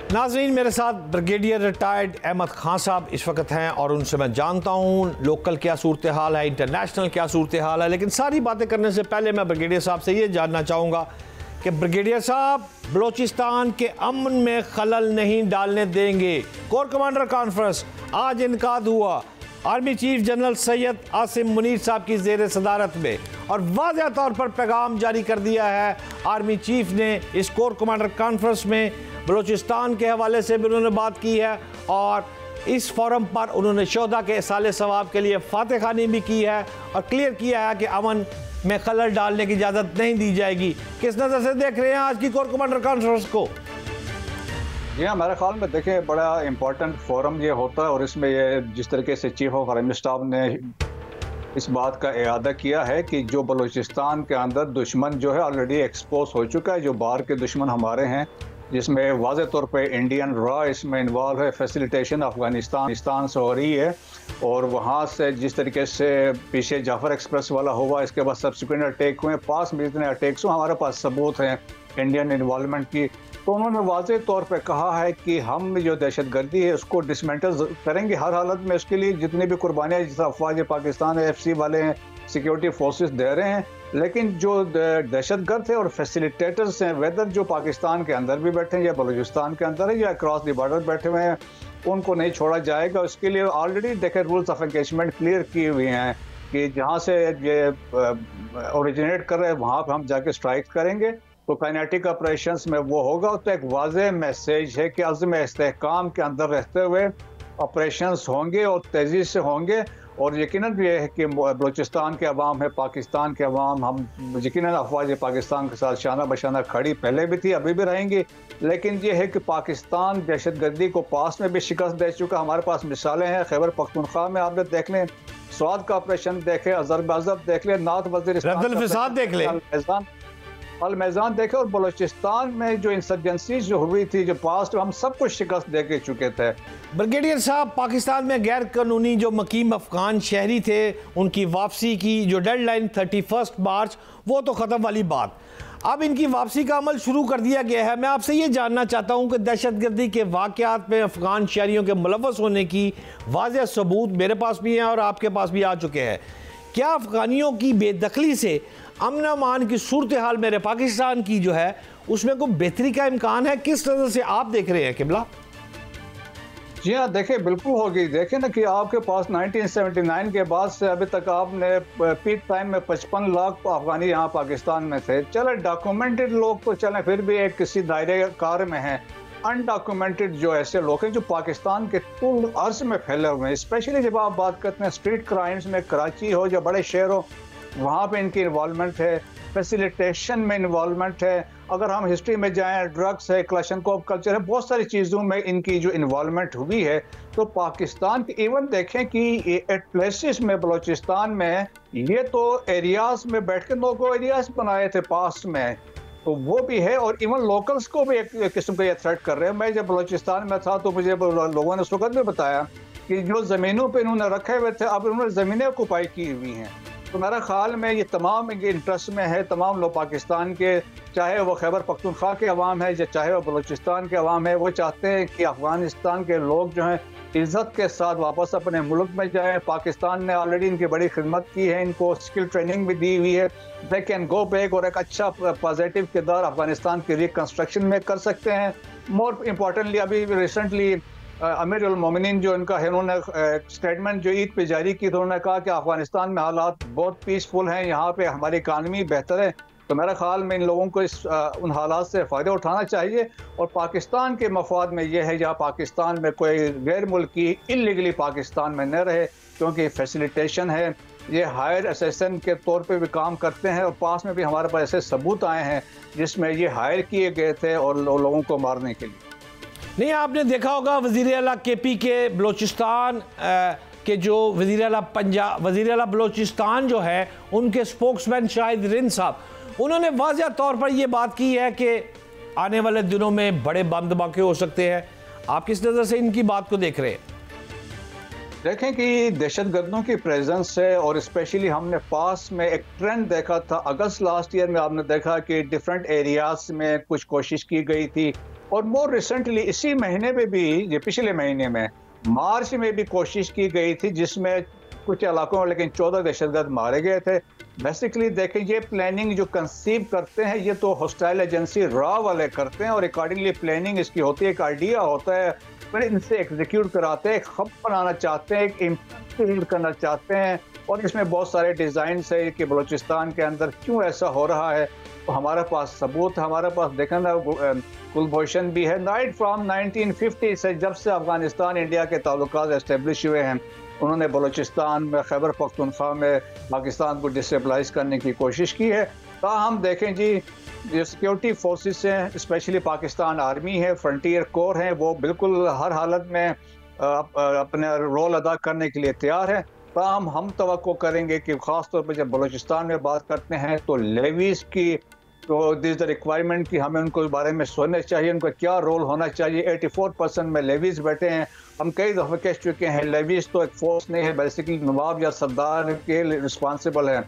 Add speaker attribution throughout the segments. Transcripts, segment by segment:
Speaker 1: नाज़रीन, मेरे साथ ब्रिगेडियर रिटायर्ड अहमद खान साहब इस वक्त हैं और उनसे मैं जानता हूँ लोकल क्या सूरत हाल है, इंटरनेशनल क्या सूरत हाल है। लेकिन सारी बातें करने से पहले मैं ब्रिगेडियर साहब से ये जानना चाहूँगा कि ब्रिगेडियर साहब बलूचिस्तान के अमन में खलल नहीं डालने देंगे। कोर कमांडर कॉन्फ्रेंस आज इनकाद हुआ army chief general Syed Asim Munir साहब की ज़ेर सदारत में, और वाज़ेह तौर पर पैगाम जारी कर दिया है आर्मी चीफ ने। इस कोर कमांडर कॉन्फ्रेंस में बलूचिस्तान के हवाले से भी उन्होंने बात की है और इस फोरम पर उन्होंने शोहदा के इसाले सवाब के लिए फातह खानी भी की है और क्लियर किया है कि अमन में खलल डालने की इजाज़त नहीं दी जाएगी। किस नज़र से देख रहे हैं आज की कोर कमांडर कॉन्फ्रेंस को?
Speaker 2: जी हाँ, मेरे ख्याल में देखिए बड़ा इम्पोर्टेंट फोरम ये होता है और इसमें ये जिस तरीके से चीफ ऑफ आर्मी स्टाफ ने इस बात का इरादा किया है कि जो बलूचिस्तान के अंदर दुश्मन जो है ऑलरेडी एक्सपोज हो चुका है, जो बाहर के दुश्मन हमारे हैं, जिसमें वाज़े तौर पे इंडियन रॉ इसमें इन्वॉल्व है, फैसिलिटेशन अफगानिस्तान से हो रही है और वहाँ से जिस तरीके से पीछे जाफर एक्सप्रेस वाला हुआ, इसके बाद सब्सिक्वेंट अटैक हुए, पास में इतने अटैक्स हुए, हमारे पास सबूत हैं इंडियन इन्वॉल्वमेंट की। तो उन्होंने वाज़े तौर पे कहा है कि हम जो दहशतगर्दी है उसको डिसमेंटल करेंगे हर हालत में। उसके लिए जितनी भी कुर्बानियाँ जैसे अफवाज पाकिस्तान FC वाले हैं, सिक्योरिटी फोर्सेस दे रहे हैं, लेकिन जो दहशतगर्द है और फैसिलिटेटर्स हैं, वेदर जो पाकिस्तान के अंदर भी बैठे हैं या बलूचिस्तान के अंदर है या अक्रॉस द बॉर्डर बैठे हुए हैं, उनको नहीं छोड़ा जाएगा। उसके लिए ऑलरेडी देखे रूल्स ऑफ एंगेजमेंट क्लियर किए हुए हैं कि जहाँ से ये ओरिजिनेट कर रहे हैं वहाँ पर हम जाके स्ट्राइक करेंगे। तो काइनेटिक ऑपरेशंस में वो होगा। तो एक वाज़ेह मैसेज है कि अज़्म इस्तेहकाम के अंदर रहते हुए ऑपरेशंस होंगे और तेज़ी से होंगे। और यकीनन ये है कि बलूचिस्तान के अवाम है, पाकिस्तान के अवाम, हम यकीनन अफवाज पाकिस्तान के साथ शाना बशाना खड़ी पहले भी थी, अभी भी रहेंगी। लेकिन ये है कि पाकिस्तान दहशतगर्दी को पास में भी शिकस्त दे चुका। हमारे पास मिसालें हैं, खैबर पख्तूनख्वा में आपने देख लें, स्वाद का ऑपरेशन देखे, अजरबैजान देख लें, नात वज़ीरिस्तान देख लें, अलमैज़ान देखे, और बलूचिस्तान में जो इंसर्जेंसी जो हुई थी जो पास्ट, हम सब कुछ शिकस्त दे के चुके थे।
Speaker 1: ब्रिगेडियर साहब, पाकिस्तान में गैर कानूनी जो मकीम अफगान शहरी थे उनकी वापसी की जो डेडलाइन 31 मार्च, वो तो ख़त्म वाली बात। अब इनकी वापसी का अमल शुरू कर दिया गया है। मैं आपसे ये जानना चाहता हूँ कि दहशतगर्दी के वाक़यात में अफगान शहरियों के मुलव्वस होने की वाज़ेह सबूत मेरे पास भी हैं और आपके पास भी आ चुके हैं। क्या अफगानियों की बेदखली से अमन अमान की सूरत हाल मेरे पाकिस्तान की जो है उसमें कोई बेहतरी का इम्कान है? किस तरह से आप देख रहे हैं किबला?
Speaker 2: जी हाँ, देखिए बिल्कुल होगी। देखें ना कि आपके पास 1979 के बाद से अभी तक आपने पीक टाइम में 55 लाख अफगानी यहाँ पाकिस्तान में थे। चले डॉक्यूमेंटेड लोग तो चले फिर भी एक किसी दायरे कार में हैं, अनडॉक्यूमेंटेड जो ऐसे लोग हैं जो पाकिस्तान के कुल अर्ज में फैले हुए हैं, स्पेशली जब आप बात करते हैं स्ट्रीट क्राइम्स में, कराची हो या बड़े शहर हो, वहाँ पे इनकी इन्वॉल्वमेंट है, फैसिलिटेशन में इन्वॉल्वमेंट है। अगर हम हिस्ट्री में जाएं, ड्रग्स है, क्लशनकोव कल्चर है, बहुत सारी चीज़ों में इनकी जो इन्वॉल्वमेंट हुई है। तो पाकिस्तान की इवन देखें कि एट प्लेसेस में बलूचिस्तान में ये तो एरियाज में बैठ के लोगों एरियाज बनाए थे पास्ट में, तो वो भी है। और इवन लोकल्स को भी एक किस्म का ये थ्रेट कर रहे हैं। मैं जब बलूचिस्तान में था तो मुझे लोगों ने उस वक्त भी बताया कि जो ज़मीनों पर इन्होंने रखे हुए थे अब उन्होंने ज़मीनें ऑक्युपाई की हुई हैं। तो मेरा ख्याल में ये तमाम इनके इंटरेस्ट में है, तमाम लोग पाकिस्तान के, चाहे वो खैबर पख्तूनख्वा के अवाम है या चाहे वो बलूचिस्तान के अवाम है, वो चाहते हैं कि अफगानिस्तान के लोग जो हैं इज़्ज़त के साथ वापस अपने मुल्क में जाएं। पाकिस्तान ने ऑलरेडी इनकी बड़ी खिदमत की है, इनको स्किल ट्रेनिंग भी दी हुई है, दे कैन गो बैक और एक अच्छा पॉजिटिव किरदार अफगानिस्तान की रिकन्स्ट्रक्शन में कर सकते हैं। मोर इम्पॉर्टेंटली अभी रिसेंटली अमीर उल मोमिनीन जो इनका है, उन्होंने स्टेटमेंट जो ईद पे जारी की, तो उन्होंने कहा कि अफगानिस्तान में हालात बहुत पीसफुल हैं, यहाँ पे हमारी इकानमी बेहतर है। तो मेरा ख्याल में इन लोगों को उन हालात से फ़ायदा उठाना चाहिए। और पाकिस्तान के मफाद में यह है जहाँ पाकिस्तान में कोई गैर मुल्की इल्लीगली पाकिस्तान में न रहे, क्योंकि फैसिलिटेशन है, ये हायर असिस्टेंट के तौर पे भी काम करते हैं और पास में भी हमारे पास ऐसे सबूत आए हैं जिसमें ये हायर किए गए थे और लोगों को मारने के लिए।
Speaker 1: नहीं, आपने देखा होगा वज़ीर आला KP के बलूचिस्तान के जो वज़ीर आला बलूचिस्तान जो है उनके स्पोक्समैन शाहिद रिंद साहब, उन्होंने वाज़ेह तौर पर यह बात की है कि आने वाले दिनों में बड़े बम धमाके हो सकते हैं। आप किस नज़र से इनकी बात को देख रहे हैं?
Speaker 2: देखें कि दहशतगर्दों की प्रेजेंस है और स्पेशली हमने पास में एक ट्रेंड देखा था अगस्त लास्ट ईयर में। आपने देखा कि डिफरेंट एरियाज में कुछ कोशिश की गई थी और मोर रिसेंटली इसी महीने में भी, ये पिछले महीने में मार्च में भी कोशिश की गई थी, जिसमें कुछ इलाकों में लेकिन 14 दहशतगर्द मारे गए थे। बेसिकली देखें, ये प्लानिंग जो कंसीव करते हैं ये तो हॉस्टाइल एजेंसी रॉ वाले करते हैं, और अकॉर्डिंगली प्लानिंग इसकी होती है, एक आइडिया होता है, फिर इनसे एग्जीक्यूट कराते हैं, एक हब बनाना चाहते हैं, एक इम्प्लीमेंट करना चाहते हैं, और इसमें बहुत सारे डिज़ाइन है कि बलूचिस्तान के अंदर क्यों ऐसा हो रहा है। तो हमारे पास सबूत है, हमारे पास देखा ना कुलभूषण भी है। राइट फ्रॉम 1950 से, जब से अफगानिस्तान इंडिया के ताल्लुकात एस्टेब्लिश हुए हैं, उन्होंने बलूचिस्तान में, खैबर पख्तूनख्वा में पाकिस्तान को डिस्टेबलाइज करने की कोशिश की है। हम देखें जी, जो सिक्योरिटी फोर्सेस हैं, स्पेशली पाकिस्तान आर्मी है, फ्रंटियर कोर हैं, वो बिल्कुल हर हालत में अपने रोल अदा करने के लिए तैयार है। हम तवक्को करेंगे कि ख़ास तौर पर जब बलूचिस्तान में बात करते हैं तो लेवीज़ की, तो दिस द रिक्वायरमेंट कि हमें उनको इस बारे में सोचना चाहिए, उनका क्या रोल होना चाहिए। 84% में लेवीज़ बैठे हैं। हम कई दफ़े कह चुके हैं, लेवीज़ तो एक फोर्स नहीं है, बेसिकली नवाब या सरदार के रिस्पॉन्सिबल है,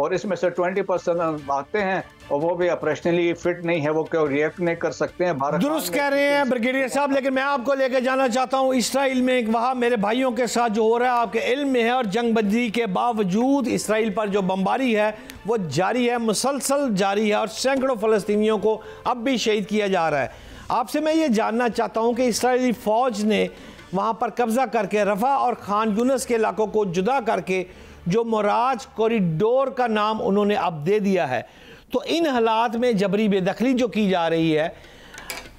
Speaker 2: और इसमें से 20% आते हैं और वो भी ऑपरेशनली फिट नहीं है, वो क्यों रिएक्ट नहीं कर सकते हैं। भारत
Speaker 1: दुरुस्त कह रहे हैं ब्रिगेडियर साहब, लेकिन मैं आपको लेकर जाना चाहता हूं इसराइल में। वहाँ मेरे भाइयों के साथ जो हो रहा है आपके इल्म में है, और जंगबंदी के बावजूद इसराइल पर जो बमबारी है वो जारी है, मुसलसल जारी है, और सैकड़ों फ़लस्तीनियों को अब भी शहीद किया जा रहा है। आपसे मैं ये जानना चाहता हूँ कि इसराइली फ़ौज ने वहाँ पर कब्ज़ा करके रफ़ा और खान यूनिस के इलाकों को जुदा करके जो मोराज कॉरिडोर का नाम उन्होंने अब दे दिया है, तो इन हालात में जबरी बेदखली जो की जा रही है,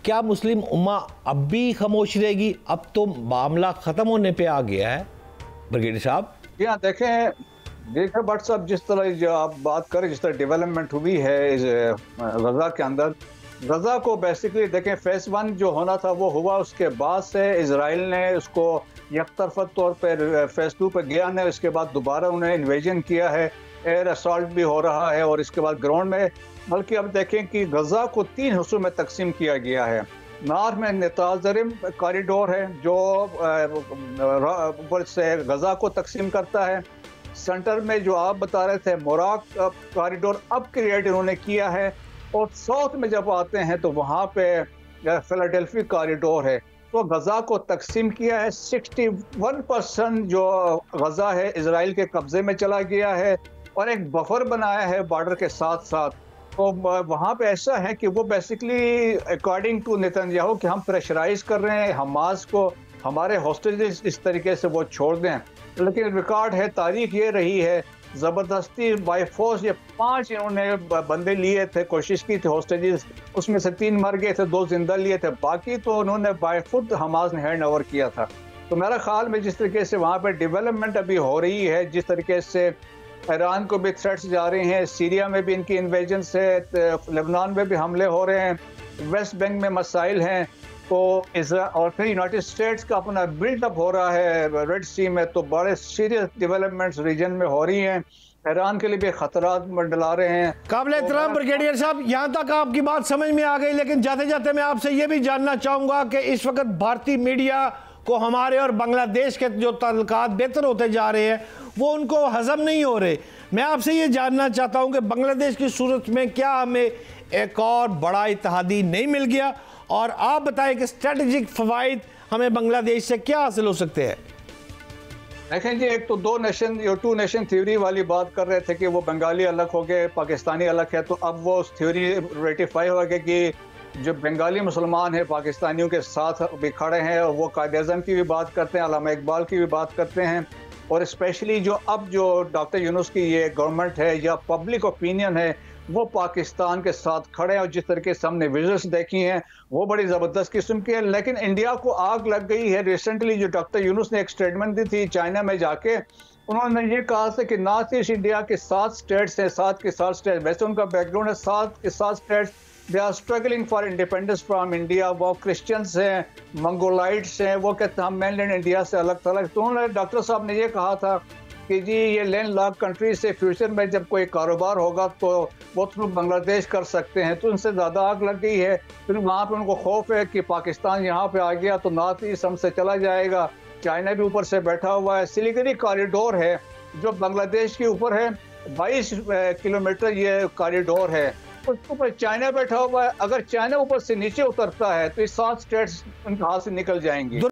Speaker 1: क्या मुस्लिम उम्मा अब भी खामोश रहेगी? अब तो मामला ख़त्म होने पे आ गया है ब्रिगेडियर साहब।
Speaker 2: यहाँ देखें भट्ट साहब, जिस तरह जो आप बात करें, जिस तरह डेवलपमेंट हुई है इस गजा के अंदर, गजा को बेसिकली देखें, फेस 1 जो होना था वो हुआ, उसके बाद से इसराइल ने उसको यकतरफा तौर पर फेस 2 पर गया ने, उसके बाद दोबारा उन्हें इन्वेजन किया है, एयर असॉल्ट भी हो रहा है, और इसके बाद ग्राउंड में। बल्कि अब देखें कि गजा को 3 हिस्सों में तकसीम किया गया है। नॉर्थ में नेताजरिम कॉरिडोर है जो ऊपर से गजा को तकसीम करता है। सेंटर में जो आप बता रहे थे मोराक कॉरिडोर अब क्रिएट इन्होंने किया है, और साउथ में जब आते हैं तो वहाँ पे फिलाडेल्फी कॉरिडोर है। तो गजा को तकसीम किया है। 61% जो गजा है इजराइल के कब्जे में चला गया है, और एक बफर बनाया है बॉर्डर के साथ साथ। तो वहाँ पे ऐसा है कि वो बेसिकली अकॉर्डिंग टू नेतन्याहू कि हम प्रेशराइज कर रहे हैं हमास को, हमारे हॉस्टेजेस इस तरीके से वो छोड़ दें। लेकिन रिकॉर्ड है, तारीख ये रही है, ज़बरदस्ती बाई फोर्स ये 5 इन्होंने बंदे लिए थे, कोशिश की थी हॉस्टेजेस, उसमें से 3 मर गए थे, 2 जिंदा लिए थे, बाकी तो उन्होंने बाय फुट हमास ने हैंड ओवर किया था। तो मेरा ख्याल में जिस तरीके से वहाँ पे डेवलपमेंट अभी हो रही है, जिस तरीके से ईरान को भी थ्रेट्स जा रहे हैं, सीरिया में भी इनकी इन्वेजन से, लेबनान में भी हमले हो रहे हैं, वेस्ट बैंक में मसाइल हैं, तो और फिर यूनाइटेड स्टेट्स का अपना बिल्डअप हो रहा है रेड सी में, तो बड़े सीरियस डेवलपमेंट्स रीजन में हो रही हैं। ईरान के लिए भी खतरात मंडला रहे हैं।
Speaker 1: काबिल एहतराम ब्रिगेडियर साहब, यहाँ तक आपकी बात समझ में आ गई, लेकिन जाते जाते मैं आपसे ये भी जानना चाहूँगा कि इस वक्त भारतीय मीडिया को हमारे और बांग्लादेश के जो ताल्लुकात बेहतर होते जा रहे हैं वो उनको हजम नहीं हो रहे। मैं आपसे ये जानना चाहता हूँ कि बांग्लादेश की सूरत में क्या हमें एक और बड़ा इत्तेहादी नहीं मिल गया, और आप बताएं कि स्ट्रेटेजिक फ़वाइद हमें बांग्लादेश से क्या हासिल हो सकते हैं?
Speaker 2: देखें जी, एक तो 2 नेशन थ्योरी वाली बात कर रहे थे कि वो बंगाली अलग हो गए, पाकिस्तानी अलग है, तो अब वो थ्योरी रेटिफाई हो गया कि जो बंगाली मुसलमान हैं पाकिस्तानियों के साथ भी खड़े हैं, और वो कायद-ए-आज़म की भी बात करते हैं, अल्लामा इकबाल की भी बात करते हैं, और स्पेशली जो अब जो डॉक्टर यूनुस की ये गवर्नमेंट है या पब्लिक ओपिनियन है वो पाकिस्तान के साथ खड़े हैं, और जिस तरीके से हमने विजुअल्स देखी हैं वो बड़ी ज़बरदस्त किस्म की है। लेकिन इंडिया को आग लग गई है। रिसेंटली जो डॉक्टर यूनुस ने एक स्टेटमेंट दी थी चाइना में जाके, उन्होंने ये कहा था कि नॉर्थ ईस्ट इंडिया के 7 स्टेट्स हैं, 7 के 7 स्टेट्स, वैसे उनका बैकग्राउंड है, 7 के 7 states they are struggling for independence from India. वो क्रिश्चियंस हैं, मंगोलाइट्स हैं, वो कहते हैं हम मेनलैंड इंडिया से अलग थलग। तो उन्होंने डॉक्टर साहब ने ये कहा था कि जी ये लैंड लॉक कंट्री से फ्यूचर में जब कोई कारोबार होगा तो वो थ्रू बांग्लादेश कर सकते हैं। तो उनसे ज़्यादा आग लग गई है। फिर वहाँ पे उनको खौफ है कि पाकिस्तान यहाँ पे आ गया तो नॉर्थ ईस्ट हमसे चला जाएगा। चाइना भी ऊपर से बैठा हुआ है। सिलिगुड़ी कॉरिडोर है जो बांग्लादेश के ऊपर है, 22 किलोमीटर ये कॉरिडोर है, उसके ऊपर चाइना बैठा हुआ है। अगर चाइना ऊपर से नीचे उतरता है तो ये 7 स्टेट्स उनके हाथ से निकल जाएंगी।